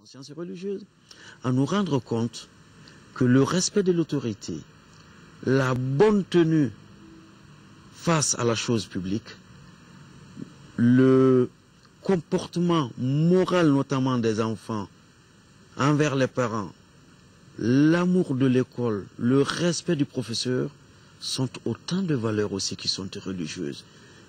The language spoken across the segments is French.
conscience religieuse, à nous rendre compte que le respect de l'autorité, la bonne tenue face à la chose publique, le comportement moral notamment des enfants envers les parents, l'amour de l'école, le respect du professeur sont autant de valeurs aussi qui sont religieuses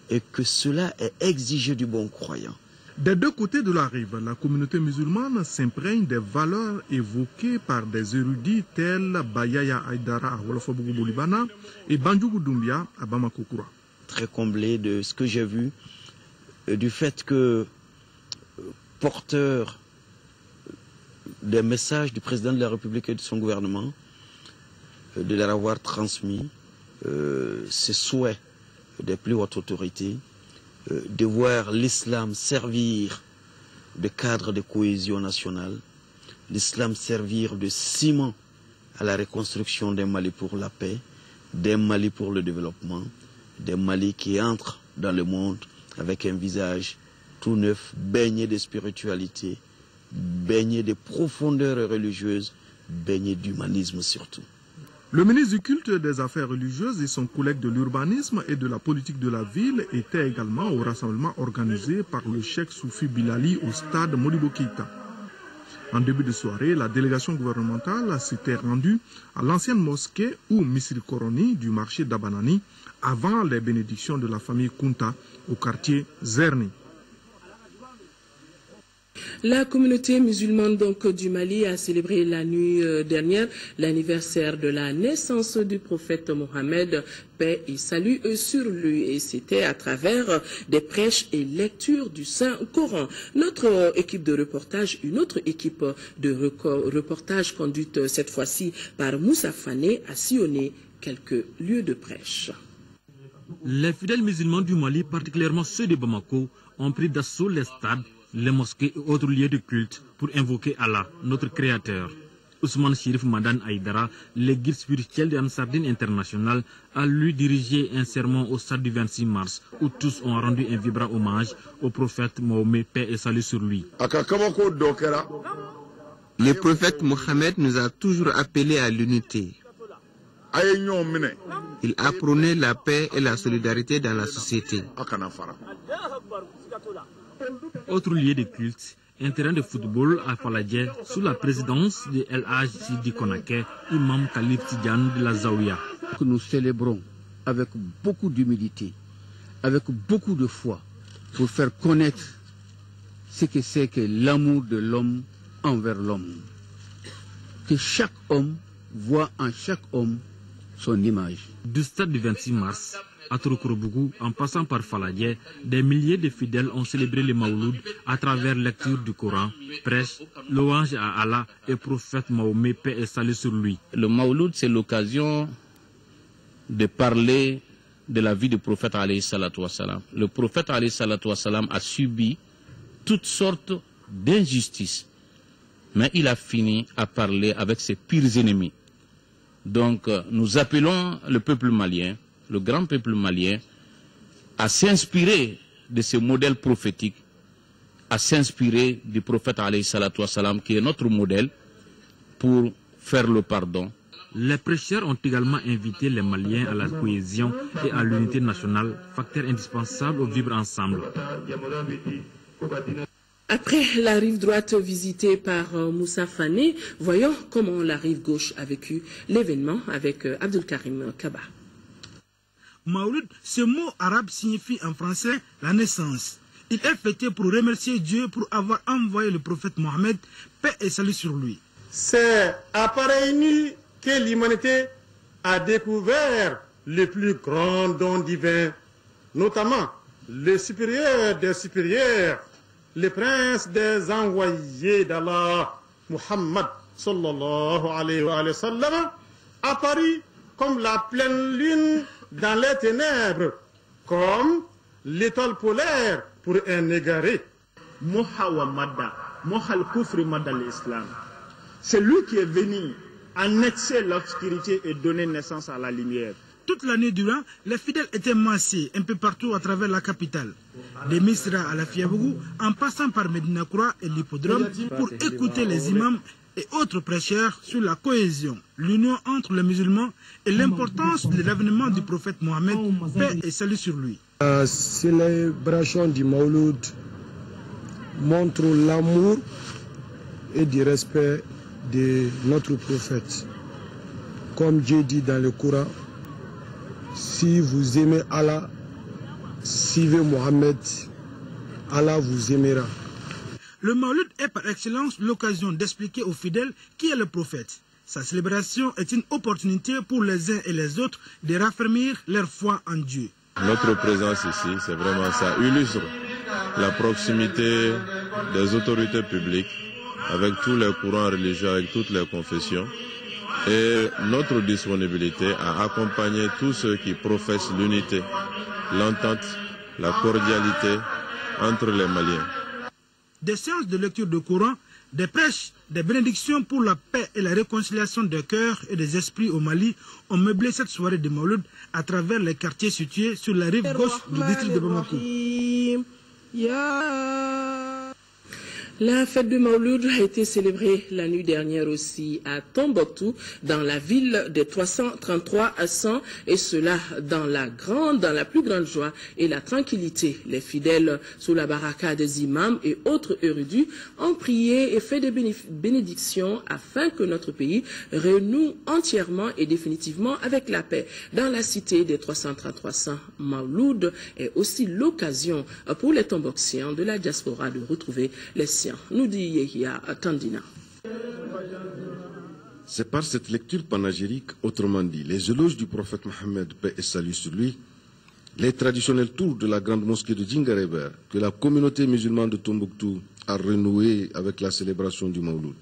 et que cela est exigé du bon croyant. Des deux côtés de la rive, la communauté musulmane s'imprègne des valeurs évoquées par des érudits tels Bayaya Aïdara à Wolofobougou-Bolibana et Bandjougou Doumbia à Bamako-Koura. Très comblé de ce que j'ai vu, du fait que porteur des messages du président de la République et de son gouvernement, de leur avoir transmis ses souhaits des plus hautes autorités, de voir l'islam servir de cadre de cohésion nationale, l'islam servir de ciment à la reconstruction d'un Mali pour la paix, d'un Mali pour le développement, d'un Mali qui entre dans le monde avec un visage tout neuf, baigné de spiritualité, baigné de profondeur religieuse, baigné d'humanisme surtout. Le ministre du culte des affaires religieuses et son collègue de l'urbanisme et de la politique de la ville étaient également au rassemblement organisé par le cheikh Soufi Bilali au stade Modibo Keïta. En début de soirée, la délégation gouvernementale s'était rendue à l'ancienne mosquée ou Misri Koroni du marché d'Abanani avant les bénédictions de la famille Kunta au quartier Zerni. La communauté musulmane donc du Mali a célébré la nuit dernière l'anniversaire de la naissance du prophète Mohammed, paix et salut sur lui, et c'était à travers des prêches et lectures du Saint-Coran. Notre équipe de reportage, une autre équipe de reportage conduite cette fois-ci par Moussa Fané, a sillonné quelques lieux de prêche. Les fidèles musulmans du Mali, particulièrement ceux de Bamako, ont pris d'assaut les stades, les mosquées et autres lieux de culte pour invoquer Allah, notre Créateur. Ousmane Chérif Madan Aïdara, le guide spirituel de Ansardine International, a lui dirigé un sermon au stade du 26 mars où tous ont rendu un vibrant hommage au prophète Mahomet, paix et salut sur lui. Le prophète Mohammed nous a toujours appelés à l'unité. Il a prôné la paix et la solidarité dans la société. Autre lieu de culte, un terrain de football à Faladje sous la présidence de El Hadj Sidi Konake, imam Khalif Tidiane de la Zaouia. Nous célébrons avec beaucoup d'humilité, avec beaucoup de foi, pour faire connaître ce que c'est que l'amour de l'homme envers l'homme. Que chaque homme voit en chaque homme son image. Du stade du 26 mars, à Torokorobougou, en passant par Faladje, des milliers de fidèles ont célébré le Maouloud à travers lecture du Coran, prêche, louange à Allah et prophète Mahomet, paix et salut sur lui. Le Maouloud, c'est l'occasion de parler de la vie du prophète alayhi salatu wassalam. Le prophète alayhi salatu wassalam a subi toutes sortes d'injustices, mais il a fini à parler avec ses pires ennemis. Donc nous appelons le peuple malien, le grand peuple malien, à s'inspirer de ce modèle prophétique, à s'inspirer du prophète alayhi salatu wassalam, qui est notre modèle, pour faire le pardon. Les prêcheurs ont également invité les Maliens à la cohésion et à l'unité nationale, facteur indispensable au vivre ensemble. Après la rive droite visitée par Moussa Fané, voyons comment la rive gauche a vécu l'événement avec Abdul Karim Kaba. Maouloud, ce mot arabe signifie en français la naissance. Il est fêté pour remercier Dieu pour avoir envoyé le prophète Mohammed, paix et salut sur lui. C'est à pareille nuit que l'humanité a découvert le plus grand don divin, notamment le supérieur des supérieurs, le prince des envoyés d'Allah, Muhammad sallallahu alayhi wa sallam, apparu comme la pleine lune dans les ténèbres, comme l'étoile polaire pour un égaré. C'est lui qui est venu annexer l'obscurité et donner naissance à la lumière. Toute l'année durant, les fidèles étaient massés un peu partout à travers la capitale. Des Misra à la Fiabougou, en passant par Medina Koura et l'hippodrome, pour écouter les imams et autres prêcheurs sur la cohésion, l'union entre les musulmans et l'importance de l'avènement du prophète Mohammed, paix et salut sur lui. La célébration du Mawlud montre l'amour et du respect de notre prophète. Comme Dieu dit dans le Coran, si vous aimez Allah, suivez Mohammed, Allah vous aimera. Le Mawlud est par excellence l'occasion d'expliquer aux fidèles qui est le prophète. Sa célébration est une opportunité pour les uns et les autres de raffermir leur foi en Dieu. Notre présence ici, c'est vraiment ça, illustre la proximité des autorités publiques avec tous les courants religieux, avec toutes les confessions, et notre disponibilité à accompagner tous ceux qui professent l'unité, l'entente, la cordialité entre les Maliens. Des séances de lecture de Coran, des prêches, des bénédictions pour la paix et la réconciliation des cœurs et des esprits au Mali ont meublé cette soirée de Mawlud à travers les quartiers situés sur la rive gauche du district de Bamako. La fête de Mawlud a été célébrée la nuit dernière aussi à Tombouctou, dans la ville des 333 à 100, et cela dans la plus grande joie et la tranquillité. Les fidèles sous la baraka des imams et autres érudits ont prié et fait des bénédictions afin que notre pays renoue entièrement et définitivement avec la paix. Dans la cité des 333 100, Mawlud est aussi l'occasion pour les Tombouctiens de la diaspora de retrouver les siens. Nous dit Yehia Tandina. C'est par cette lecture panégyrique, autrement dit, les éloges du prophète Mohammed, paix et salut sur lui, les traditionnels tours de la grande mosquée de Djingareber, que la communauté musulmane de Tombouctou a renoué avec la célébration du Mawlud.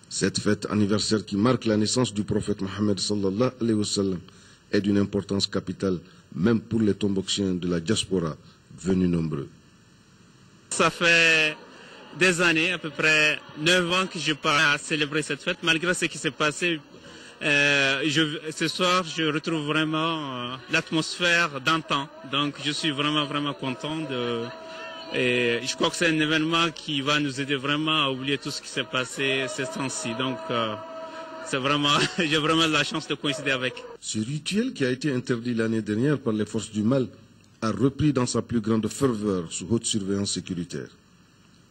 Cette fête anniversaire qui marque la naissance du prophète Mohammed sallallahu alayhi wa sallam est d'une importance capitale, même pour les Tombouctiens de la diaspora, venus nombreux. Ça fait des années, à peu près 9 ans que je pars à célébrer cette fête. Malgré ce qui s'est passé, ce soir, je retrouve vraiment l'atmosphère d'antan. Donc, je suis vraiment content. Et je crois que c'est un événement qui va nous aider vraiment à oublier tout ce qui s'est passé ces temps-ci. Donc, j'ai vraiment la chance de coïncider avec. Ce rituel qui a été interdit l'année dernière par les forces du mal a repris dans sa plus grande ferveur sous haute surveillance sécuritaire.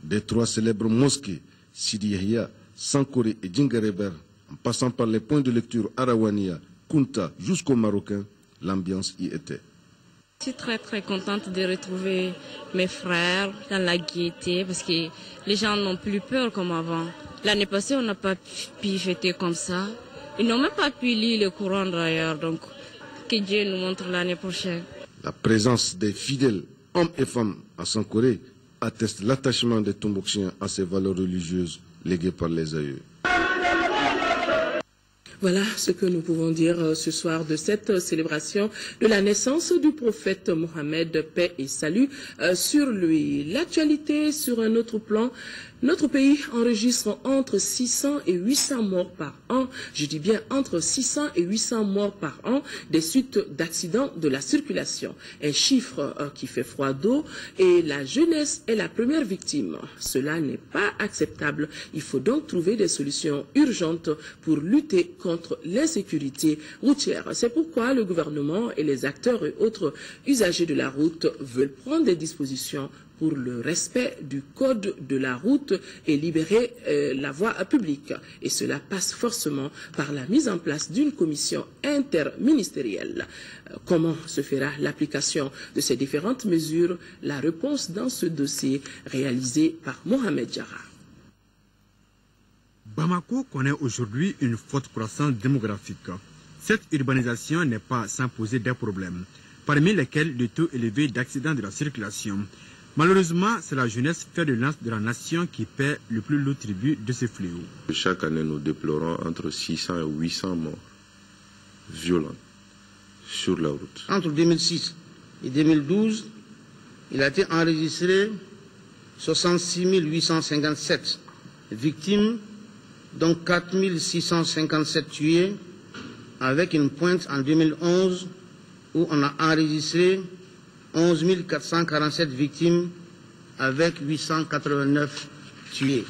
Des 3 célèbres mosquées, Sidi Yahya, Sankoré et Djingareber, en passant par les points de lecture Arawania, Kunta jusqu'au Marocain, l'ambiance y était. Je suis très contente de retrouver mes frères dans la gaieté parce que les gens n'ont plus peur comme avant. L'année passée, on n'a pas pu fêter comme ça. Ils n'ont même pas pu lire le Coran d'ailleurs, donc que Dieu nous montre l'année prochaine. La présence des fidèles, hommes et femmes, à Sankoré atteste l'attachement des Tombouctiens à ces valeurs religieuses léguées par les aïeux. Voilà ce que nous pouvons dire ce soir de cette célébration de la naissance du prophète Mohammed, paix et salut sur lui. L'actualité sur un autre plan. Notre pays enregistre entre 600 et 800 morts par an, je dis bien entre 600 et 800 morts par an des suites d'accidents de la circulation. Un chiffre qui fait froid d'eau et la jeunesse est la première victime. Cela n'est pas acceptable. Il faut donc trouver des solutions urgentes pour lutter contre l'insécurité routière. C'est pourquoi le gouvernement et les acteurs et autres usagers de la route veulent prendre des dispositions pour le respect du code de la route et libérer la voie publique. Et cela passe forcément par la mise en place d'une commission interministérielle. Comment se fera l'application de ces différentes mesures? La réponse dans ce dossier réalisé par Mohamed Jara. Bamako connaît aujourd'hui une forte croissance démographique. Cette urbanisation n'est pas sans poser des problèmes, parmi lesquels le taux élevé d'accidents de la circulation. Malheureusement, c'est la jeunesse fer de lance de la nation qui paie le plus lourd tribut de ce fléau. Chaque année, nous déplorons entre 600 et 800 morts violentes sur la route. Entre 2006 et 2012, il a été enregistré 66 857 victimes, dont 4 657 tués avec une pointe en 2011 où on a enregistré 11 447 victimes avec 889 tués.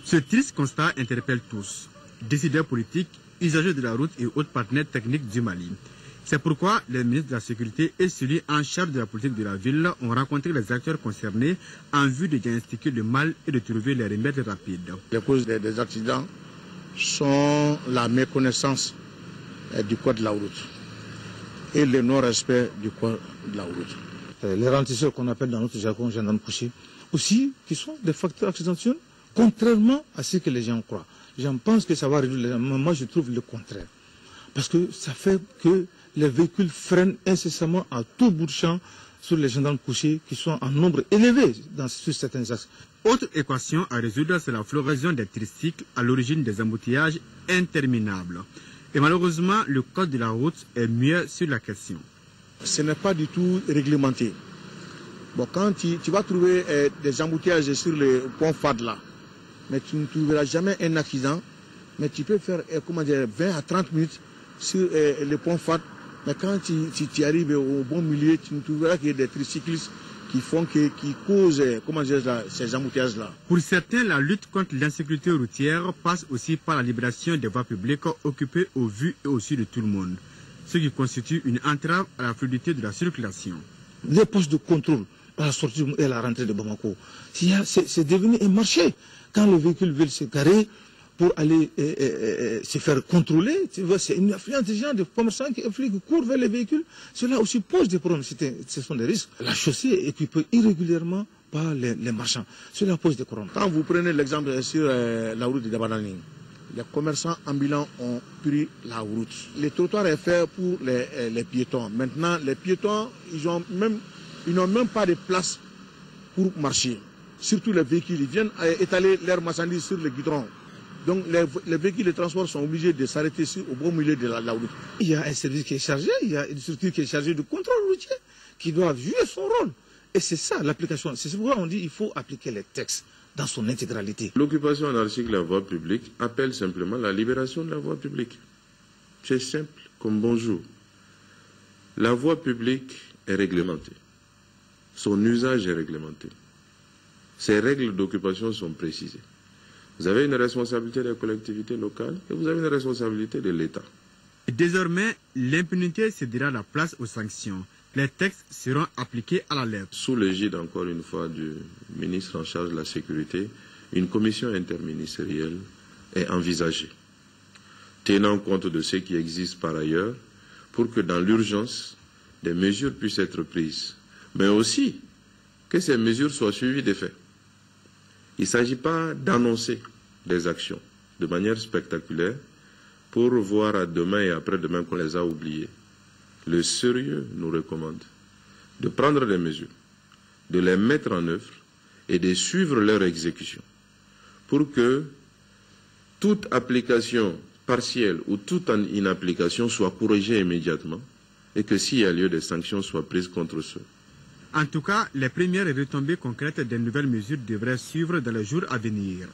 Ce triste constat interpelle tous, décideurs politiques, usagers de la route et autres partenaires techniques du Mali. C'est pourquoi les ministres de la Sécurité et celui en charge de la politique de la ville ont rencontré les acteurs concernés en vue de diagnostiquer le mal et de trouver les remèdes rapides. Les causes des accidents sont la méconnaissance du code de la route et le non-respect du code de la route. Les ralentisseurs qu'on appelle dans notre jargon gendarmes couchés, aussi qui sont des facteurs accidentels, contrairement à ce que les gens croient. Les gens pensent que ça va réduire les gens, mais moi je trouve le contraire. Parce que ça fait que les véhicules freinent incessamment à tout bout de champ sur les gendarmes couchés qui sont en nombre élevé sur certains axes. Autre équation à résoudre, c'est la floraison des tricycles à l'origine des embouteillages interminables. Et malheureusement, le code de la route est mieux sur la question. Ce n'est pas du tout réglementé. Bon, quand tu vas trouver des embouteillages sur le pont FAD là, mais tu ne trouveras jamais un accident, mais tu peux faire 20 à 30 minutes sur le pont FAD, mais quand tu arrives au bon milieu, tu ne trouveras que des tricyclistes qui causent ces embouteillages-là. Pour certains, la lutte contre l'insécurité routière passe aussi par la libération des voies publiques occupées au vu et au su de tout le monde, ce qui constitue une entrave à la fluidité de la circulation. Les postes de contrôle à la sortie et à la rentrée de Bamako, c'est devenu un marché. Quand le véhicule veut se garer pour aller se faire contrôler, c'est une affluence des gens, des commerçants qui courent vers les véhicules. Cela aussi pose des problèmes, ce sont des risques. La chaussée est équipée irrégulièrement par les marchands. Cela pose des problèmes. Quand vous prenez l'exemple sur la route de Dabanani, les commerçants ambulants ont pris la route. Le trottoir est fait pour les piétons. Maintenant, les piétons, ils n'ont même pas de place pour marcher. Surtout les véhicules, ils viennent étaler leurs marchandises sur le goudron. Donc les véhicules de transport sont obligés de s'arrêter au bon milieu de la route. Il y a un service qui est chargé, il y a une structure qui est chargée de contrôle routier, qui doit jouer son rôle. Et c'est ça l'application. C'est pourquoi on dit qu'il faut appliquer les textes dans son intégralité. L'occupation anarchique de la voie publique appelle simplement la libération de la voie publique. C'est simple comme bonjour. La voie publique est réglementée. Son usage est réglementé. Ses règles d'occupation sont précisées. Vous avez une responsabilité des collectivités locales et vous avez une responsabilité de l'État. Désormais, l'impunité cédera la place aux sanctions. Les textes seront appliqués à la lettre. Sous l'égide, encore une fois, du ministre en charge de la sécurité, une commission interministérielle est envisagée, tenant compte de ce qui existe par ailleurs, pour que dans l'urgence, des mesures puissent être prises, mais aussi que ces mesures soient suivies des faits. Il ne s'agit pas d'annoncer des actions de manière spectaculaire pour voir à demain et après-demain qu'on les a oubliées. Le sérieux nous recommande de prendre des mesures, de les mettre en œuvre et de suivre leur exécution pour que toute application partielle ou toute inapplication soit corrigée immédiatement et que s'il y a lieu, des sanctions soient prises contre ceux. En tout cas, les premières retombées concrètes des nouvelles mesures devraient suivre dans les jours à venir.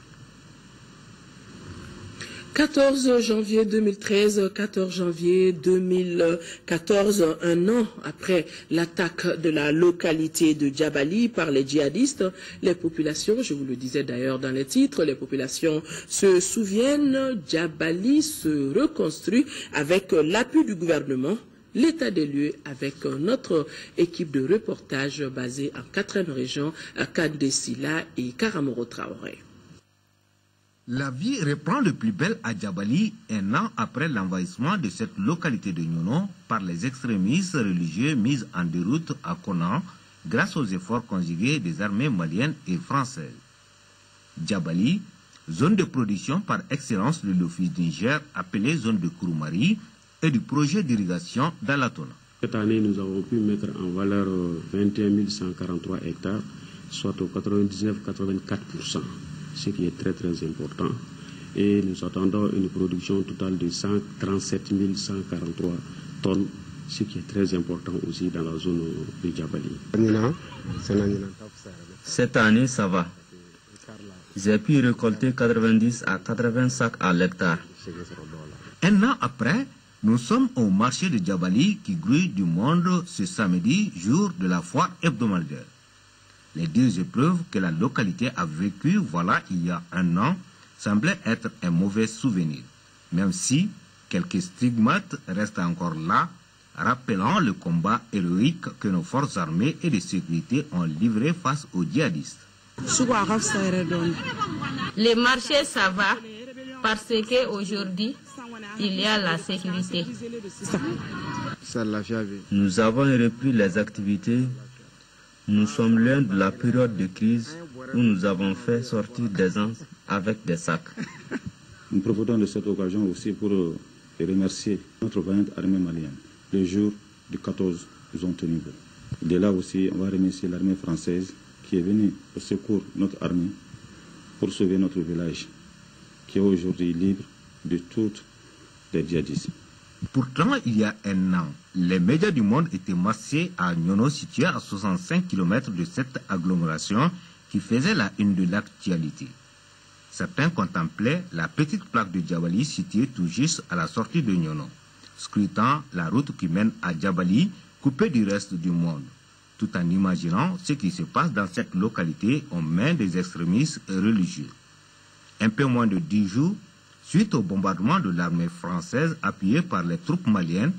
14 janvier 2013, 14 janvier 2014, un an après l'attaque de la localité de Djabali par les djihadistes, les populations, je vous le disais d'ailleurs dans les titres, les populations se souviennent, Djabali se reconstruit avec l'appui du gouvernement. L'état des lieux avec notre équipe de reportage basée en 4e région, à Kandesila et Karamoro Traoré. La vie reprend le plus belle à Djabali un an après l'envahissement de cette localité de Nyono par les extrémistes religieux mis en déroute à Konan grâce aux efforts conjugués des armées maliennes et françaises. Djabali, zone de production par excellence de l'Office du Niger appelée zone de Kouroumari, et du projet d'irrigation dans la Tona. Cette année, nous avons pu mettre en valeur 21 143 hectares, soit au 99,84%, ce qui est très important. Et nous attendons une production totale de 137 143 tonnes, ce qui est très important aussi dans la zone de Djabali. Cette année, ça va. J'ai pu récolter 90 à 80 sacs à l'hectare. Un an après, Nous sommes au marché de Djabali qui grouille du monde ce samedi, jour de la foire hebdomadaire. Les deux épreuves que la localité a vécues voilà il y a un an semblaient être un mauvais souvenir, même si quelques stigmates restent encore là, rappelant le combat héroïque que nos forces armées et de sécurité ont livré face aux djihadistes. Les marchés, ça va, parce qu'aujourd'hui, il y a la sécurité. Nous avons repris les activités. Nous sommes loin de la période de crise où nous avons fait sortir des gens avec des sacs. Nous profitons de cette occasion aussi pour remercier notre vaillante armée malienne. Le jour du 14, nous ont tenu bon. De là aussi, on va remercier l'armée française qui est venue au secours de notre armée pour sauver notre village, qui est aujourd'hui libre de toutes les djihadistes. Pourtant, il y a un an, les médias du monde étaient massés à Nyono, situé à 65 km de cette agglomération qui faisait la une de l'actualité. Certains contemplaient la petite plaque de Djabali située tout juste à la sortie de Nyono, scrutant la route qui mène à Djabali, coupée du reste du monde, tout en imaginant ce qui se passe dans cette localité aux mains des extrémistes religieux. Un peu moins de 10 jours, suite au bombardement de l'armée française appuyée par les troupes maliennes,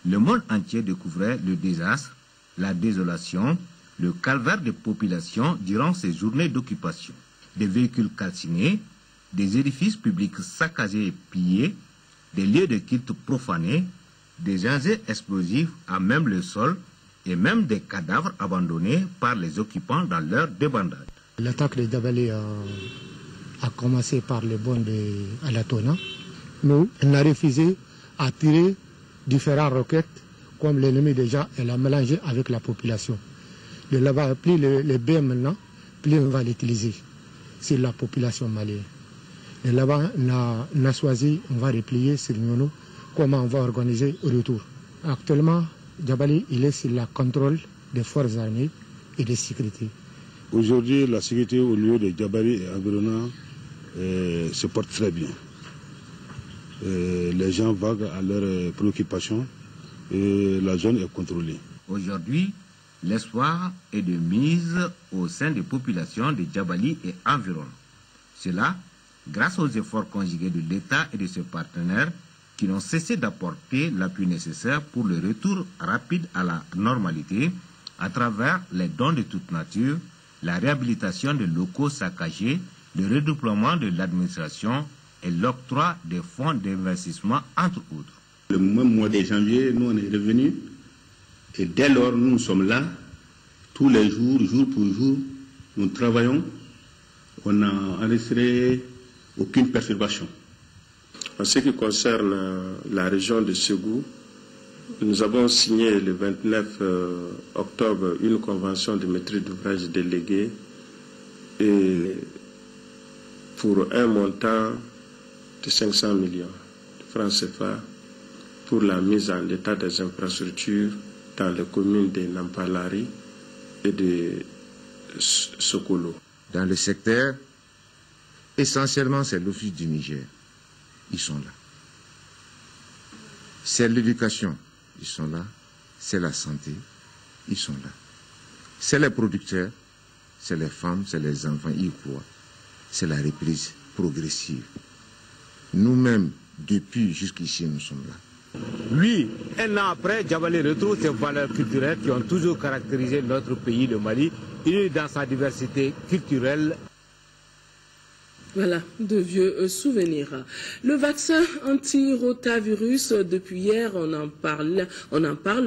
le monde entier découvrait le désastre, la désolation, le calvaire des populations durant ces journées d'occupation. Des véhicules calcinés, des édifices publics saccagés et pillés, des lieux de culte profanés, des engins explosifs à même le sol et même des cadavres abandonnés par les occupants dans leur débandade. L'attaque de Djabali a commencé par le bon de Alatona. Nous, on a refusé à tirer différentes roquettes, comme l'ennemi déjà, elle a mélangé avec la population. De là-bas, plus les BM maintenant, plus on va l'utiliser. C'est la population malienne. Et là-bas, on a choisi, on va replier sur Nyono, comment on va organiser le retour. Actuellement, Djabali, il est sur le contrôle des forces armées et de sécurité. Aujourd'hui, la sécurité au lieu de Djabali et environnant se porte très bien. Les gens vaguent à leurs préoccupations et la zone est contrôlée. Aujourd'hui, l'espoir est de mise au sein des populations de Djabali et environ. Cela, grâce aux efforts conjugués de l'État et de ses partenaires qui n'ont cessé d'apporter l'appui nécessaire pour le retour rapide à la normalité à travers les dons de toute nature, la réhabilitation des locaux saccagés, le redéploiement de l'administration et l'octroi des fonds d'investissement, entre autres. Le même mois de janvier, nous on est revenus et dès lors nous sommes là, tous les jours, jour pour jour, nous travaillons, on n'a enregistré aucune perturbation. En ce qui concerne la région de Ségou, nous avons signé le 29 octobre une convention de maîtrise d'ouvrage déléguée et pour un montant de 500 millions de francs CFA pour la mise en état des infrastructures dans les communes de Nampalari et de Sokolo. Dans le secteur, essentiellement c'est l'Office du Niger. Ils sont là. C'est l'éducation, ils sont là. C'est la santé, ils sont là. C'est les producteurs, c'est les femmes, c'est les enfants, ils croient. C'est la reprise progressive. Nous-mêmes, depuis jusqu'ici, nous sommes là. Oui, un an après, Djabali retrouve ces valeurs culturelles qui ont toujours caractérisé notre pays, le Mali, et dans sa diversité culturelle. Voilà, de vieux souvenirs. Le vaccin anti-rotavirus, depuis hier, on en parle,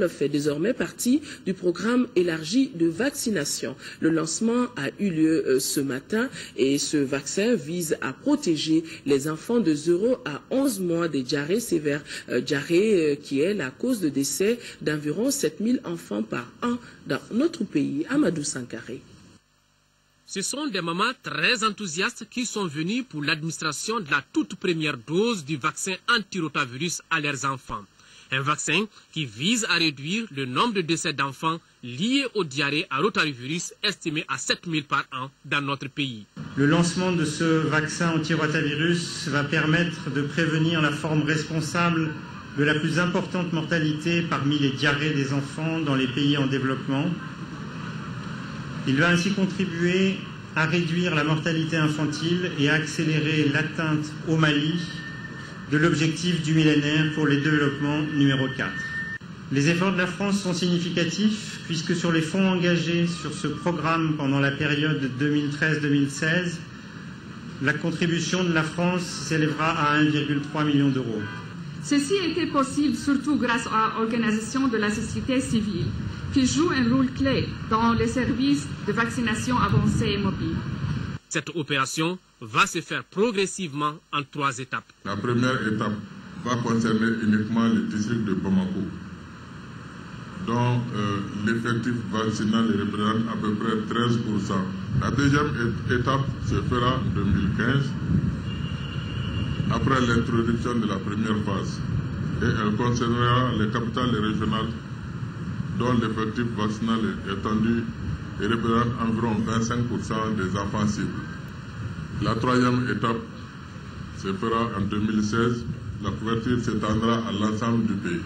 fait désormais partie du programme élargi de vaccination. Le lancement a eu lieu ce matin et ce vaccin vise à protéger les enfants de 0 à 11 mois des diarrhées sévères. Diarrhée qui est la cause de décès d'environ 7000 enfants par an dans notre pays. Amadou Sankaré. Ce sont des mamans très enthousiastes qui sont venues pour l'administration de la toute première dose du vaccin anti-rotavirus à leurs enfants. Un vaccin qui vise à réduire le nombre de décès d'enfants liés aux diarrhées à rotavirus estimé à 7000 par an dans notre pays. Le lancement de ce vaccin anti-rotavirus va permettre de prévenir la forme responsable de la plus importante mortalité parmi les diarrhées des enfants dans les pays en développement. Il va ainsi contribuer à réduire la mortalité infantile et à accélérer l'atteinte au Mali de l'objectif du millénaire pour le développement numéro 4. Les efforts de la France sont significatifs puisque sur les fonds engagés sur ce programme pendant la période 2013-2016, la contribution de la France s'élèvera à 1,3 million d'euros. Ceci a été possible surtout grâce à l'organisation de la société civile qui joue un rôle clé dans les services de vaccination avancée et mobile. Cette opération va se faire progressivement en 3 étapes. La première étape va concerner uniquement le district de Bamako, dont l'effectif vaccinal représente à peu près 13%. La deuxième étape se fera en 2015, après l'introduction de la première phase, et elle concernera les capitales régionales dont l'effectif vaccinal est étendu et représente environ 25% des enfants cibles. La troisième étape se fera en 2016. La couverture s'étendra à l'ensemble du pays.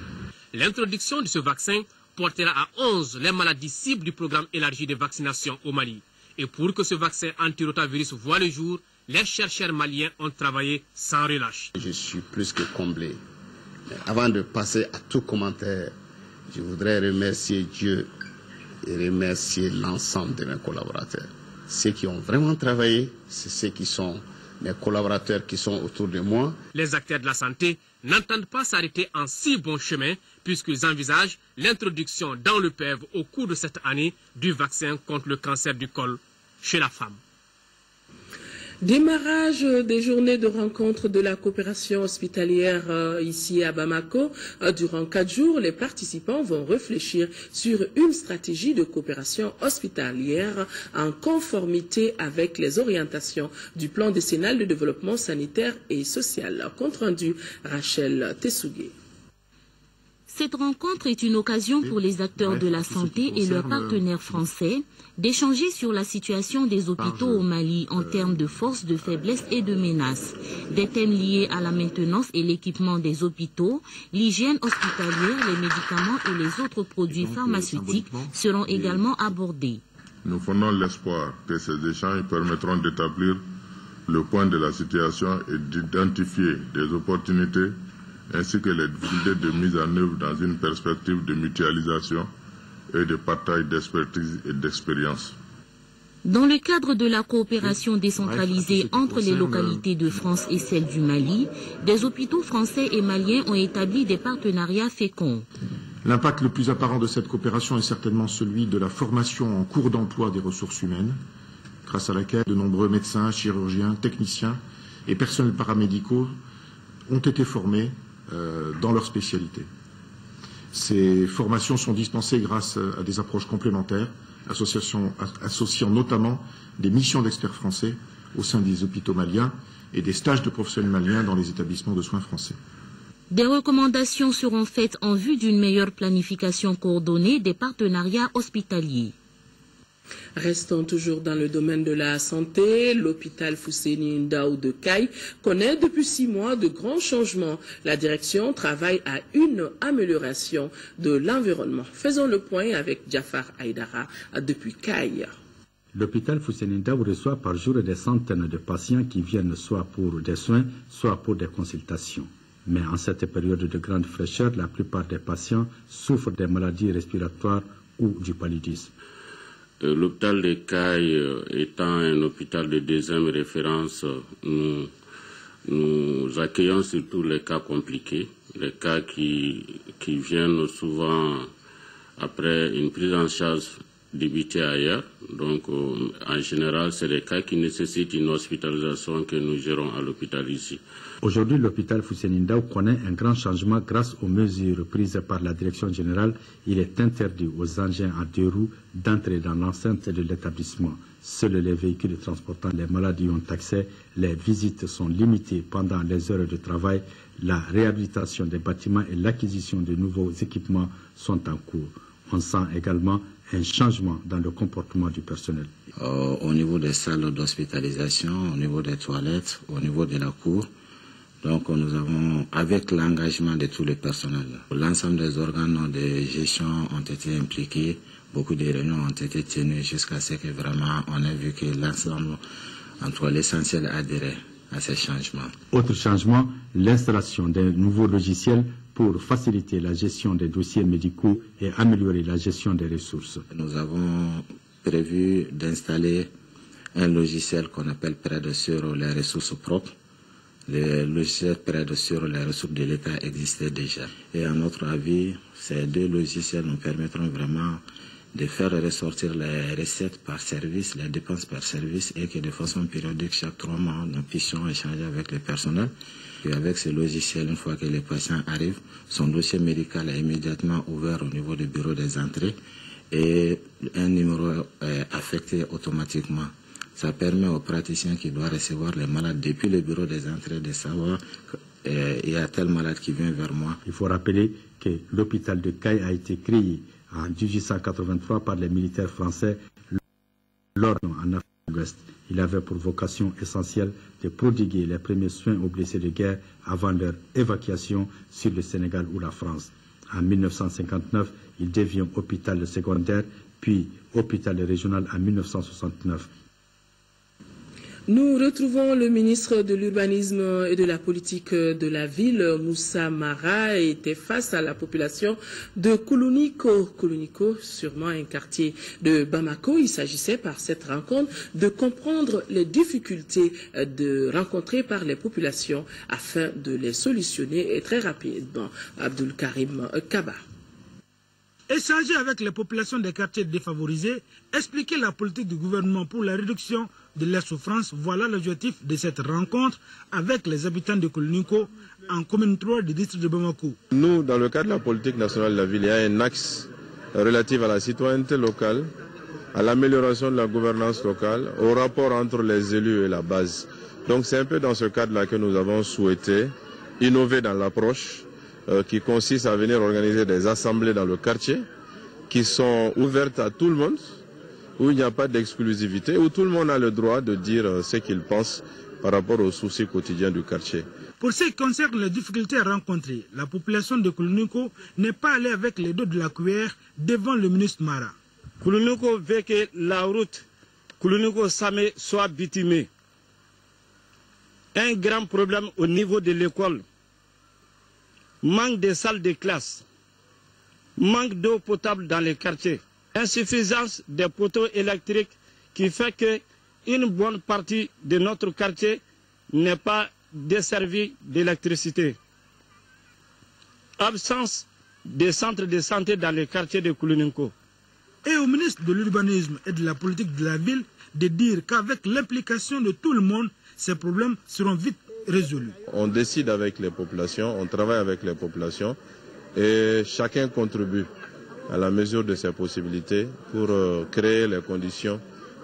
L'introduction de ce vaccin portera à 11 les maladies cibles du programme élargi de vaccination au Mali. Et pour que ce vaccin anti-rotavirus voie le jour, les chercheurs maliens ont travaillé sans relâche. Je suis plus que comblé. Avant de passer à tout commentaire, je voudrais remercier Dieu et remercier l'ensemble de mes collaborateurs. Ceux qui ont vraiment travaillé, c'est ceux qui sont mes collaborateurs qui sont autour de moi. Les acteurs de la santé n'entendent pas s'arrêter en si bon chemin puisqu'ils envisagent l'introduction dans le PEV au cours de cette année du vaccin contre le cancer du col chez la femme. Démarrage des journées de rencontre de la coopération hospitalière ici à Bamako. Durant 4 jours, les participants vont réfléchir sur une stratégie de coopération hospitalière en conformité avec les orientations du plan décennal de développement sanitaire et social. Compte rendu, Rachel Tessougué. Cette rencontre est une occasion pour les acteurs de la santé et leurs partenaires français d'échanger sur la situation des hôpitaux au Mali en termes de force, de faiblesse et de menaces. Des thèmes liés à la maintenance et l'équipement des hôpitaux, l'hygiène hospitalière, les médicaments et les autres produits pharmaceutiques seront également abordés. Nous fondons l'espoir que ces échanges permettront d'établir le point de la situation et d'identifier des opportunités ainsi que les difficultés de mise en œuvre dans une perspective de mutualisation et de partage d'expertise et d'expérience. Dans le cadre de la coopération décentralisée entre les localités de France et celles du Mali, des hôpitaux français et maliens ont établi des partenariats féconds. L'impact le plus apparent de cette coopération est certainement celui de la formation en cours d'emploi des ressources humaines, grâce à laquelle de nombreux médecins, chirurgiens, techniciens et personnels paramédicaux ont été formés dans leur spécialité. Ces formations sont dispensées grâce à des approches complémentaires, associant notamment des missions d'experts français au sein des hôpitaux maliens et des stages de professionnels maliens dans les établissements de soins français. Des recommandations seront faites en vue d'une meilleure planification coordonnée des partenariats hospitaliers. Restons toujours dans le domaine de la santé. L'hôpital Fousséni Ndao de Caille connaît depuis 6 mois de grands changements. La direction travaille à une amélioration de l'environnement. Faisons le point avec Jafar Aïdara depuis Caille. L'hôpital Fousséni Ndao reçoit par jour des centaines de patients qui viennent soit pour des soins, soit pour des consultations. Mais en cette période de grande fraîcheur, la plupart des patients souffrent des maladies respiratoires ou du paludisme. L'hôpital de Caille étant un hôpital de 2e référence, nous accueillons surtout les cas compliqués, les cas qui viennent souvent après une prise en charge débutée ailleurs. Donc, en général, c'est des cas qui nécessitent une hospitalisation que nous gérons à l'hôpital ici. Aujourd'hui, l'hôpital Fousséni Ndao connaît un grand changement grâce aux mesures prises par la direction générale. Il est interdit aux engins à 2 roues d'entrer dans l'enceinte de l'établissement. Seuls les véhicules transportant les malades y ont accès. Les visites sont limitées pendant les heures de travail. La réhabilitation des bâtiments et l'acquisition de nouveaux équipements sont en cours. On sent également un changement dans le comportement du personnel. Au niveau des salles d'hospitalisation, au niveau des toilettes, au niveau de la cour, Donc nous avons, avec l'engagement de tous les personnels, l'ensemble des organes de gestion ont été impliqués, beaucoup de réunions ont été tenues jusqu'à ce que vraiment on ait vu que l'ensemble, entre l'essentiel, adhérait à ces changements. Autre changement, l'installation d'un nouveau logiciel pour faciliter la gestion des dossiers médicaux et améliorer la gestion des ressources. Nous avons prévu d'installer un logiciel qu'on appelle PRED sur les ressources propres. Le logiciel PRED sur les ressources de l'État existait déjà. Et à notre avis, ces deux logiciels nous permettront vraiment de faire ressortir les recettes par service, les dépenses par service, et que de façon périodique, chaque 3 mois, nous puissions échanger avec le personnel. Et avec ce logiciel, une fois que le patient arrive, son dossier médical est immédiatement ouvert au niveau du bureau des entrées et un numéro est affecté automatiquement. Ça permet aux praticiens qui doivent recevoir les malades depuis le bureau des entrées de savoir qu'il y a tel malade qui vient vers moi. Il faut rappeler que l'hôpital de Caille a été créé en 1883 par les militaires français lors en Afrique de l'Ouest. Il avait pour vocation essentielle de prodiguer les premiers soins aux blessés de guerre avant leur évacuation sur le Sénégal ou la France. En 1959, il devient hôpital secondaire, puis hôpital régional en 1969. Nous retrouvons le ministre de l'Urbanisme et de la Politique de la Ville, Moussa Mara, était face à la population de Koulouniko. Koulouniko, sûrement un quartier de Bamako. Il s'agissait par cette rencontre de comprendre les difficultés rencontrées par les populations afin de les solutionner et très rapidement. Abdul Karim Kaba. Échanger avec les populations des quartiers défavorisés, expliquer la politique du gouvernement pour la réduction de leurs souffrances, voilà l'objectif de cette rencontre avec les habitants de Koulouniko en commune 3 du district de Bamako. Nous, dans le cadre de la politique nationale de la ville, il y a un axe relatif à la citoyenneté locale, à l'amélioration de la gouvernance locale, au rapport entre les élus et la base. Donc c'est un peu dans ce cadre-là que nous avons souhaité innover dans l'approche qui consiste à venir organiser des assemblées dans le quartier qui sont ouvertes à tout le monde, où il n'y a pas d'exclusivité, où tout le monde a le droit de dire ce qu'il pense par rapport aux soucis quotidiens du quartier. Pour ce qui concerne les difficultés rencontrées, la population de Koulouniko n'est pas allée avec les dos de la cuillère devant le ministre Mara. Koulouniko veut que la route Koulouniko-Samé soit bitumée. Un grand problème au niveau de l'école. Manque de salles de classe, manque d'eau potable dans les quartiers, insuffisance des poteaux électriques qui fait qu'une bonne partie de notre quartier n'est pas desservie d'électricité. Absence de centres de santé dans les quartiers de Koulouniko. Et au ministre de l'Urbanisme et de la Politique de la Ville de dire qu'avec l'implication de tout le monde, ces problèmes seront vite résolus. On décide avec les populations, on travaille avec les populations et chacun contribue à la mesure de ses possibilités pour créer les conditions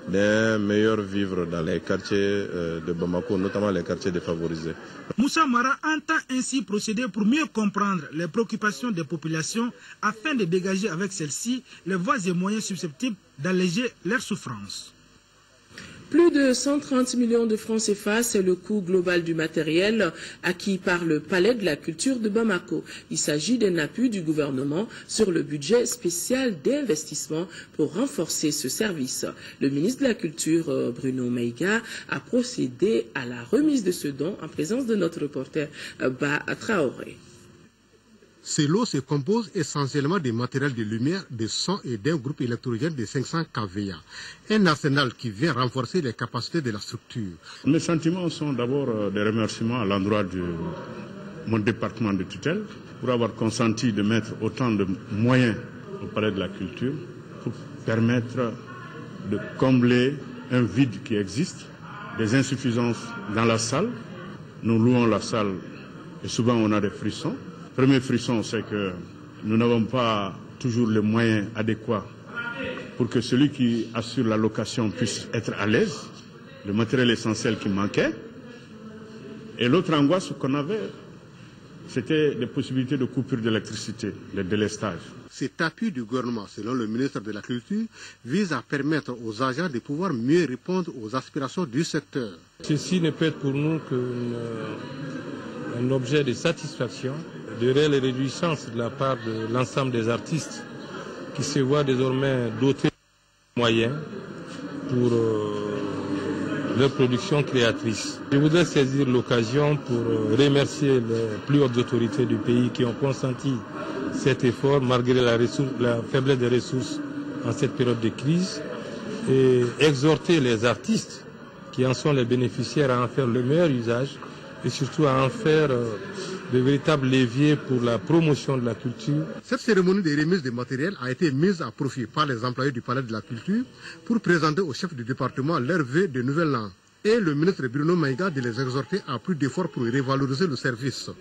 d'un meilleur vivre dans les quartiers de Bamako, notamment les quartiers défavorisés. Moussa Mara entend ainsi procéder pour mieux comprendre les préoccupations des populations afin de dégager avec celles-ci les voies et moyens susceptibles d'alléger leurs souffrances. Plus de 130 millions de francs CFA, c'est le coût global du matériel acquis par le Palais de la Culture de Bamako. Il s'agit d'un appui du gouvernement sur le budget spécial d'investissement pour renforcer ce service. Le ministre de la Culture, Bruno Meiga, a procédé à la remise de ce don en présence de notre reporter Ba Traoré. Ce lot se compose essentiellement de matériel de lumière, de son et d'un groupe électrogène de 500 kVA. Un arsenal qui vient renforcer les capacités de la structure. Mes sentiments sont d'abord des remerciements à l'endroit de mon département de tutelle pour avoir consenti de mettre autant de moyens au Palais de la Culture pour permettre de combler un vide qui existe, des insuffisances dans la salle. Nous louons la salle et souvent on a des frissons. Le premier frisson, c'est que nous n'avons pas toujours les moyens adéquats pour que celui qui assure la location puisse être à l'aise, le matériel essentiel qui manquait. Et l'autre angoisse qu'on avait, c'était les possibilités de coupure d'électricité, le délestage. Cet appui du gouvernement, selon le ministre de la Culture, vise à permettre aux agents de pouvoir mieux répondre aux aspirations du secteur. Ceci ne peut être pour nous qu'une un objet de satisfaction, de réelle réjouissance de la part de l'ensemble des artistes qui se voient désormais dotés de moyens pour leur production créatrice. Je voudrais saisir l'occasion pour remercier les plus hautes autorités du pays qui ont consenti cet effort malgré la faiblesse des ressources en cette période de crise et exhorter les artistes qui en sont les bénéficiaires à en faire le meilleur usage et surtout à en faire de véritables leviers pour la promotion de la culture. Cette cérémonie de remise de matériel a été mise à profit par les employés du Palais de la Culture pour présenter au chef du département leurs vœux de nouvel an. Et le ministre Bruno Maïga de les exhorter à plus d'efforts pour revaloriser le service.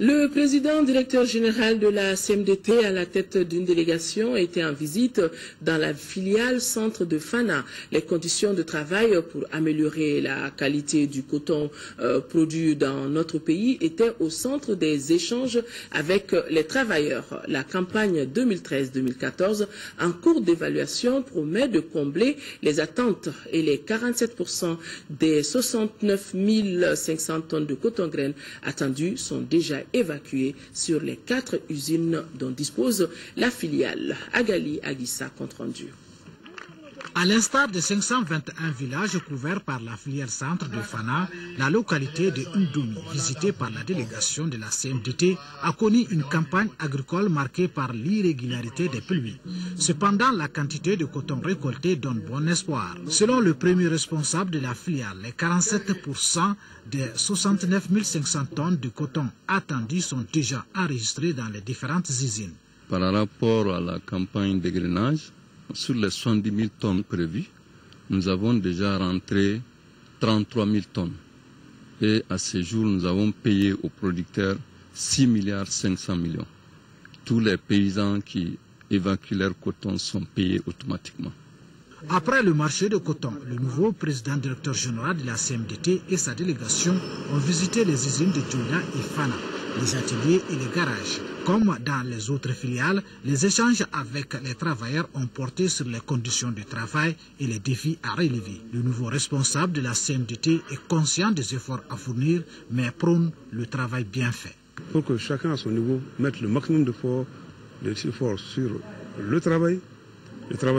Le président directeur général de la CMDT à la tête d'une délégation était en visite dans la filiale centre de Fana. Les conditions de travail pour améliorer la qualité du coton produit dans notre pays étaient au centre des échanges avec les travailleurs. La campagne 2013-2014 en cours d'évaluation promet de combler les attentes et les 47% des 69 500 tonnes de coton-graines attendues sont déjà évacués sur les 4 usines dont dispose la filiale. Agali Aguissa, compte rendu. À l'instar des 521 villages couverts par la filière centre de Fana, la localité de Ndoumi, visitée par la délégation de la CMDT, a connu une campagne agricole marquée par l'irrégularité des pluies. Cependant, la quantité de coton récolté donne bon espoir. Selon le premier responsable de la filiale, les 47% des 69 500 tonnes de coton attendues sont déjà enregistrées dans les différentes usines. Par rapport à la campagne de grainage, sur les 70 000 tonnes prévues, nous avons déjà rentré 33 000 tonnes. Et à ce jour, nous avons payé aux producteurs 6 milliards 500 millions. Tous les paysans qui évacuent leur coton sont payés automatiquement. Après le marché de coton, le nouveau président directeur général de la CMDT et sa délégation ont visité les usines de Djoula et Fana, les ateliers et les garages. Comme dans les autres filiales, les échanges avec les travailleurs ont porté sur les conditions de travail et les défis à relever. Le nouveau responsable de la CMDT est conscient des efforts à fournir, mais prône le travail bien fait. Il faut que chacun à son niveau mette le maximum d'efforts sur le travail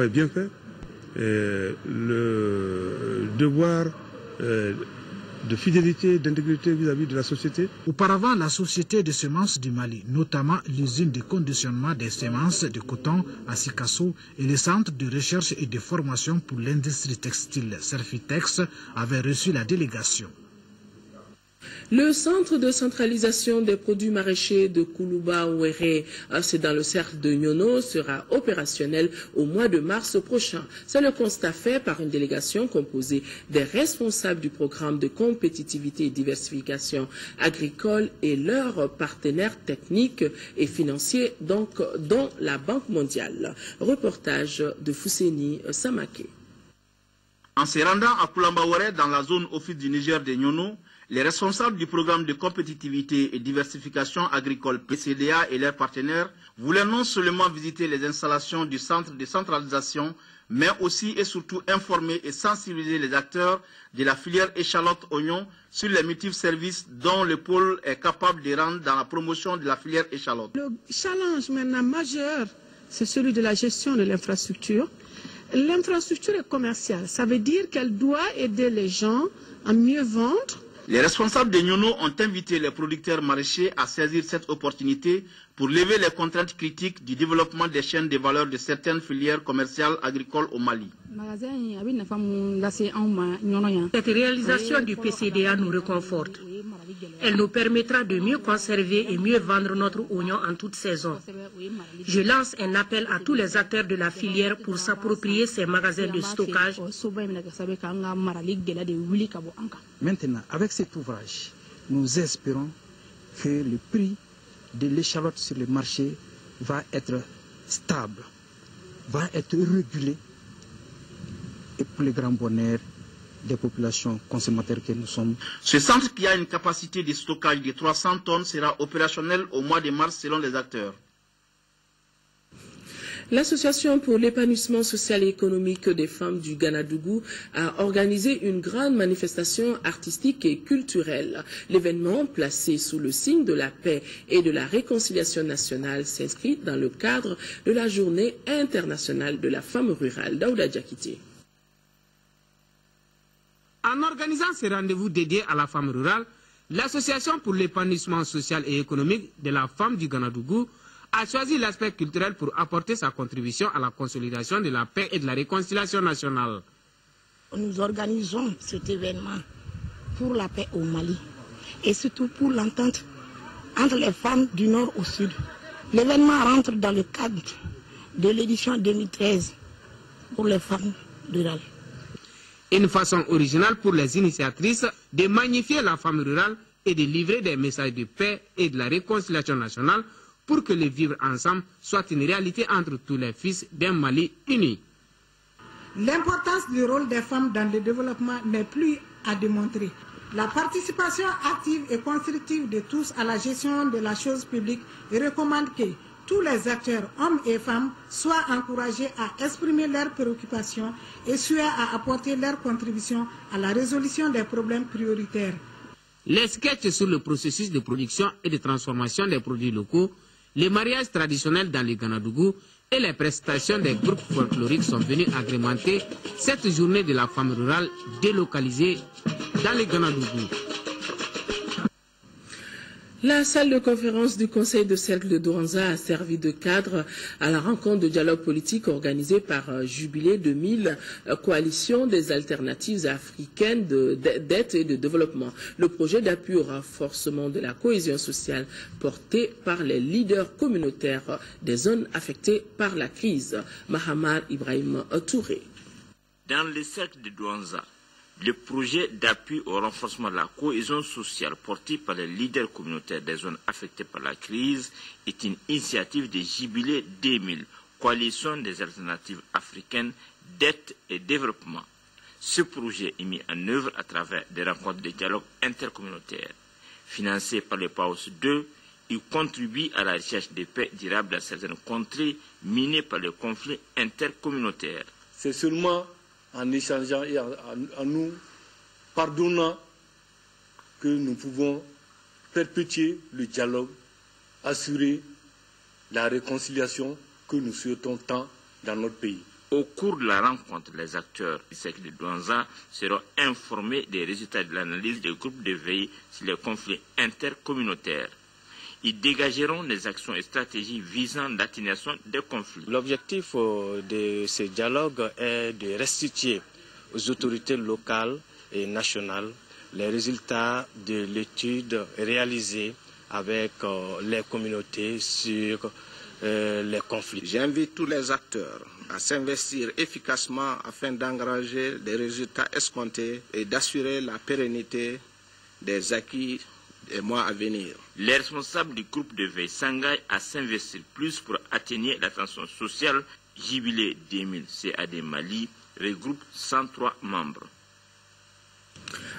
bien fait, et le devoir de fidélité, d'intégrité vis-à-vis de la société. Auparavant, la société de semences du Mali, notamment l'usine de conditionnement des semences de coton à Sikasso et le centre de recherche et de formation pour l'industrie textile Serfitex, avaient reçu la délégation. Le centre de centralisation des produits maraîchers de Koulouba-Ouéré, c'est dans le cercle de Nyono, sera opérationnel au mois de mars prochain. C'est le constat fait par une délégation composée des responsables du programme de compétitivité et diversification agricole et leurs partenaires techniques et financiers, donc, dont la Banque mondiale. Reportage de Fousseni Samaké. En se rendant à Koulamba-Ouéré, dans la zone office du Niger de Nyono, les responsables du programme de compétitivité et diversification agricole PCDA et leurs partenaires voulaient non seulement visiter les installations du centre de centralisation, mais aussi et surtout informer et sensibiliser les acteurs de la filière échalote-oignon sur les multiples services dont le pôle est capable de rendre dans la promotion de la filière échalote. Le challenge maintenant majeur, c'est celui de la gestion de l'infrastructure. L'infrastructure est commerciale, ça veut dire qu'elle doit aider les gens à mieux vendre. Les responsables de Nyono ont invité les producteurs maraîchers à saisir cette opportunité pour lever les contraintes critiques du développement des chaînes de valeur de certaines filières commerciales agricoles au Mali. Cette réalisation du PCDA nous réconforte. Elle nous permettra de mieux conserver et mieux vendre notre oignon en toute saison. Je lance un appel à tous les acteurs de la filière pour s'approprier ces magasins de stockage. Maintenant, avec cet ouvrage, nous espérons que le prix de l'échalote sur le marché va être stable, va être régulé et pour le grand bonheur des populations consommateurs que nous sommes. Ce centre qui a une capacité de stockage de 300 tonnes sera opérationnel au mois de mars selon les acteurs. L'Association pour l'épanouissement social et économique des femmes du Ganadougou a organisé une grande manifestation artistique et culturelle. L'événement, placé sous le signe de la paix et de la réconciliation nationale, s'inscrit dans le cadre de la Journée internationale de la femme rurale. Daouda Diakité. En organisant ce rendez-vous dédié à la femme rurale, l'Association pour l'épanouissement social et économique de la femme du Ganadougou a choisi l'aspect culturel pour apporter sa contribution à la consolidation de la paix et de la réconciliation nationale. Nous organisons cet événement pour la paix au Mali et surtout pour l'entente entre les femmes du nord au sud. L'événement rentre dans le cadre de l'édition 2013 pour les femmes rurales. Une façon originale pour les initiatrices de magnifier la femme rurale et de livrer des messages de paix et de la réconciliation nationale pour que le vivre ensemble soit une réalité entre tous les fils d'un Mali uni. L'importance du rôle des femmes dans le développement n'est plus à démontrer. La participation active et constructive de tous à la gestion de la chose publique recommande que tous les acteurs, hommes et femmes, soient encouragés à exprimer leurs préoccupations et souhaitent à apporter leur contribution à la résolution des problèmes prioritaires. Les sketchs sur le processus de production et de transformation des produits locaux, les mariages traditionnels dans les Ganadougou et les prestations des groupes folkloriques sont venus agrémenter cette journée de la femme rurale délocalisée dans les Ganadougou. La salle de conférence du Conseil de cercle de Douranza a servi de cadre à la rencontre de dialogue politique organisée par Jubilé 2000, coalition des alternatives africaines d'aide et de développement. Le projet d'appui au renforcement de la cohésion sociale porté par les leaders communautaires des zones affectées par la crise. Mahamar Ibrahim Touré. Dans le cercle de Douranza, le projet d'appui au renforcement de la cohésion sociale porté par les leaders communautaires des zones affectées par la crise est une initiative de Jubilé 2000, coalition des alternatives africaines d'aide et développement. Ce projet est mis en œuvre à travers des rencontres de dialogue intercommunautaire. Financé par le PAOS 2, il contribue à la recherche de paix durable dans certaines contrées minées par les conflits intercommunautaires. C'est seulement en échangeant et en nous pardonnant que nous pouvons perpétuer le dialogue, assurer la réconciliation que nous souhaitons tant dans notre pays. Au cours de la rencontre, les acteurs du cercle de Douranza seront informés des résultats de l'analyse des groupes de veille sur les conflits intercommunautaires. Ils dégageront des actions et stratégies visant l'atténuation des conflits. L'objectif de ce dialogue est de restituer aux autorités locales et nationales les résultats de l'étude réalisée avec les communautés sur les conflits. J'invite tous les acteurs à s'investir efficacement afin d'engager des résultats escomptés et d'assurer la pérennité des acquis des mois à venir. Les responsables du groupe de veille s'engagent à s'investir plus pour atténuer la tension sociale. Jubilé 2000 CAD Mali regroupe 103 membres.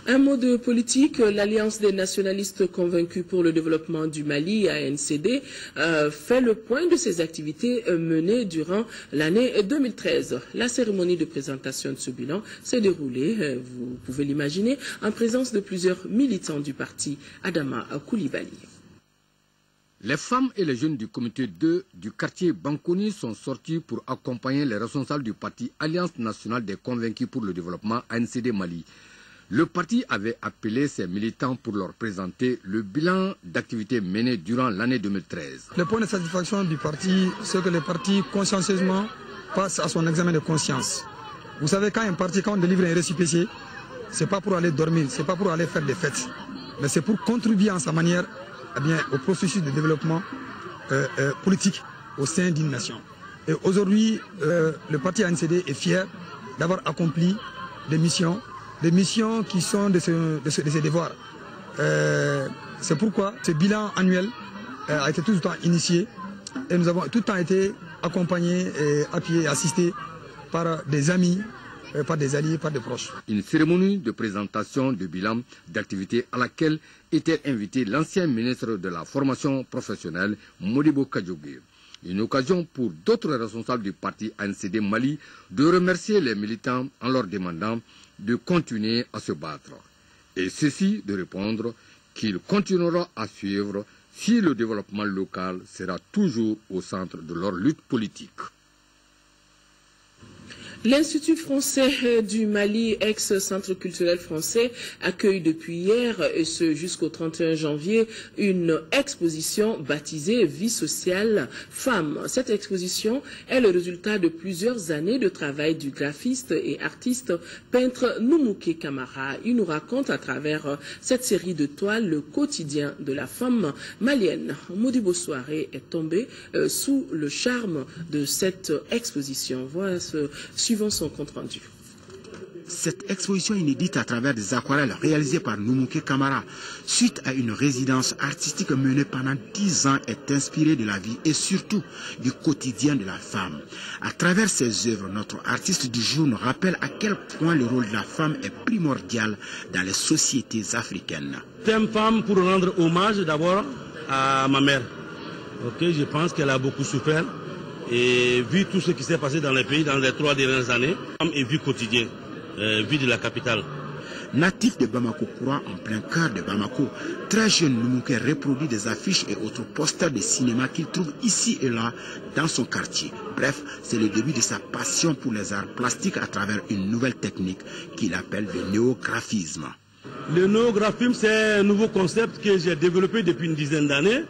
Un mot de politique, l'Alliance des nationalistes convaincus pour le développement du Mali, ANCD, fait le point de ses activités menées durant l'année 2013. La cérémonie de présentation de ce bilan s'est déroulée, vous pouvez l'imaginer, en présence de plusieurs militants du parti Adama Koulibaly. Les femmes et les jeunes du comité 2 du quartier Bankoni sont sortis pour accompagner les responsables du parti Alliance nationale des convaincus pour le développement, ANCD Mali. Le parti avait appelé ses militants pour leur présenter le bilan d'activités menées durant l'année 2013. Le point de satisfaction du parti, c'est que le parti consciencieusement passe à son examen de conscience. Vous savez, quand un parti, quand on délivre un récépissé, ce n'est pas pour aller dormir, ce n'est pas pour aller faire des fêtes, mais c'est pour contribuer en sa manière au processus de développement politique au sein d'une nation. Et aujourd'hui, le parti ANCD est fier d'avoir accompli des missions qui sont de ses devoirs. C'est pourquoi ce bilan annuel a été tout le temps initié et nous avons tout le temps été accompagnés, appuyés, assistés par des amis, par des alliés, par des proches. Une cérémonie de présentation de bilan d'activité à laquelle était invité l'ancien ministre de la formation professionnelle, Modibo Kadjogé. Une occasion pour d'autres responsables du parti ANCD Mali de remercier les militants en leur demandant de continuer à se battre. Et ceci de répondre qu'ils continueront à suivre si le développement local sera toujours au centre de leur lutte politique. L'Institut français du Mali, ex-centre culturel français, accueille depuis hier, et ce jusqu'au 31 janvier, une exposition baptisée Vie sociale femmes. Cette exposition est le résultat de plusieurs années de travail du graphiste et artiste peintre Noumouké Kamara. Il nous raconte à travers cette série de toiles le quotidien de la femme malienne. Modibo Soirée est tombé sous le charme de cette exposition. Voilà suivant son compte rendu. Cette exposition inédite à travers des aquarelles réalisées par Noumouké Kamara, suite à une résidence artistique menée pendant 10 ans, est inspirée de la vie et surtout du quotidien de la femme. À travers ses œuvres, notre artiste du jour nous rappelle à quel point le rôle de la femme est primordial dans les sociétés africaines. Thème femme pour rendre hommage d'abord à ma mère. Je pense qu'elle a beaucoup souffert. Et vu tout ce qui s'est passé dans les pays dans les 3 dernières années, et vie quotidienne, vie de la capitale. Natif de Bamako, courant en plein cœur de Bamako, très jeune Noumouké reproduit des affiches et autres posters de cinéma qu'il trouve ici et là dans son quartier. Bref, c'est le début de sa passion pour les arts plastiques à travers une nouvelle technique qu'il appelle le néographisme. Le néographisme, c'est un nouveau concept que j'ai développé depuis une dizaine d'années.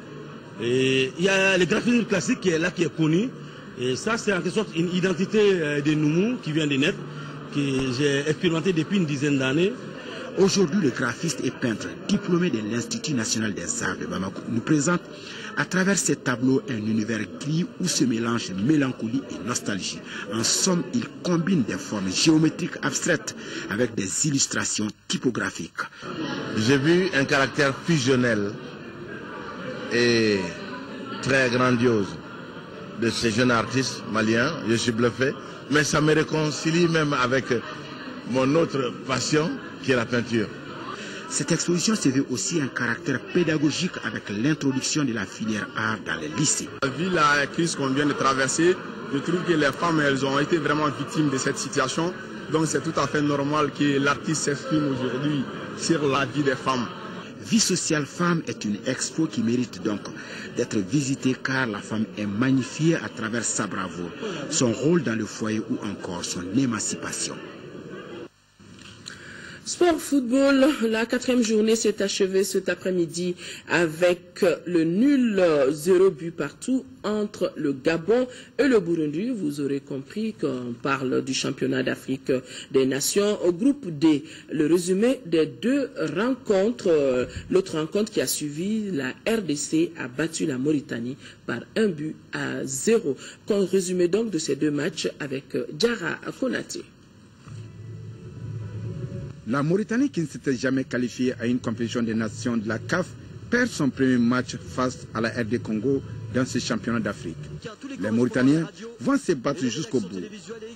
Et il y a le graphisme classique qui est là, qui est connu. Et ça, c'est en quelque sorte une identité de Noumou qui vient de naître, que j'ai expérimenté depuis une dizaine d'années. Aujourd'hui, le graphiste et peintre diplômé de l'Institut national des arts de Bamako nous présente à travers ses tableaux un univers gris où se mélangent mélancolie et nostalgie. En somme, il combine des formes géométriques abstraites avec des illustrations typographiques. J'ai vu un caractère fusionnel et très grandiose de ces jeunes artistes maliens. Je suis bluffé, mais ça me réconcilie même avec mon autre passion qui est la peinture. Cette exposition se veut aussi un caractère pédagogique avec l'introduction de la filière art dans les lycées. Vu la crise qu'on vient de traverser, je trouve que les femmes, elles ont été vraiment victimes de cette situation. Donc c'est tout à fait normal que l'artiste s'exprime aujourd'hui sur la vie des femmes. Vie sociale femme est une expo qui mérite donc d'être visitée car la femme est magnifiée à travers sa bravoure, son rôle dans le foyer ou encore son émancipation. Sport football, la 4e journée s'est achevée cet après-midi avec le nul 0 but partout entre le Gabon et le Burundi. Vous aurez compris qu'on parle du championnat d'Afrique des Nations. Au groupe D, le résumé des 2 rencontres, l'autre rencontre qui a suivi, la RDC a battu la Mauritanie par 1-0. Qu'on résumé donc de ces 2 matchs avec Diarra Konaté. La Mauritanie, qui ne s'était jamais qualifiée à une compétition des nations de la CAF, perd son premier match face à la RD Congo dans ce championnat d'Afrique. Les Mauritaniens vont se battre jusqu'au bout.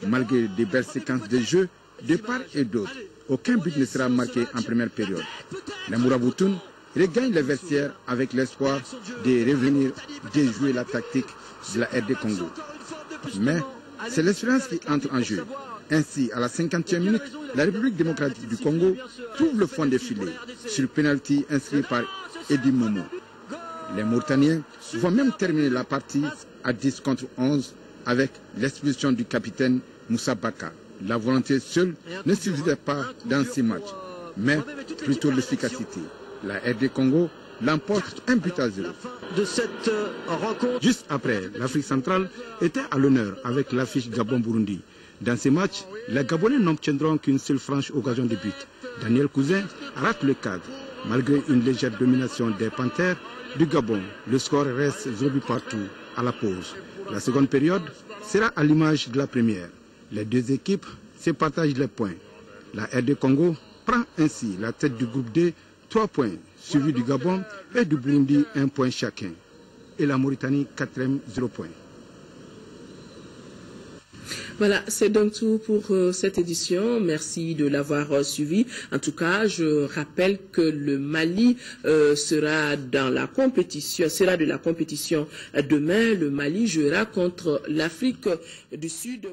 Malgré des belles séquences de jeu, de part et d'autre, aucun but ne sera marqué en première période. Les Mouraboutoun regagnent les vestiaires avec l'espoir de revenir déjouer la tactique de la RD Congo. Mais c'est l'espérance qui entre en jeu. Ainsi, à la 50e minute, la République démocratique du Congo trouve le fond des filets sur pénalty inscrit par Edi Momo. Les Mauritaniens vont même terminer la partie à 10 contre 11 avec l'expulsion du capitaine Moussa Baka. La volonté seule ne suffisait pas dans ces matchs, mais plutôt l'efficacité. La RD Congo l'emporte 1-0. De cette rencontre. Juste après, l'Afrique centrale était à l'honneur avec l'affiche Gabon-Burundi. Dans ces matchs, les Gabonais n'obtiendront qu'une seule franche occasion de but. Daniel Cousin rate le cadre. Malgré une légère domination des Panthères du Gabon, le score reste 0 but partout à la pause. La seconde période sera à l'image de la première. Les 2 équipes se partagent les points. La RD Congo prend ainsi la tête du groupe D, 3 points, suivi du Gabon et du Burundi 1 point chacun. Et la Mauritanie 4e, 0 points. Voilà, c'est donc tout pour cette édition. Merci de l'avoir suivi. En tout cas, je rappelle que le Mali sera de la compétition demain. Le Mali jouera contre l'Afrique du Sud.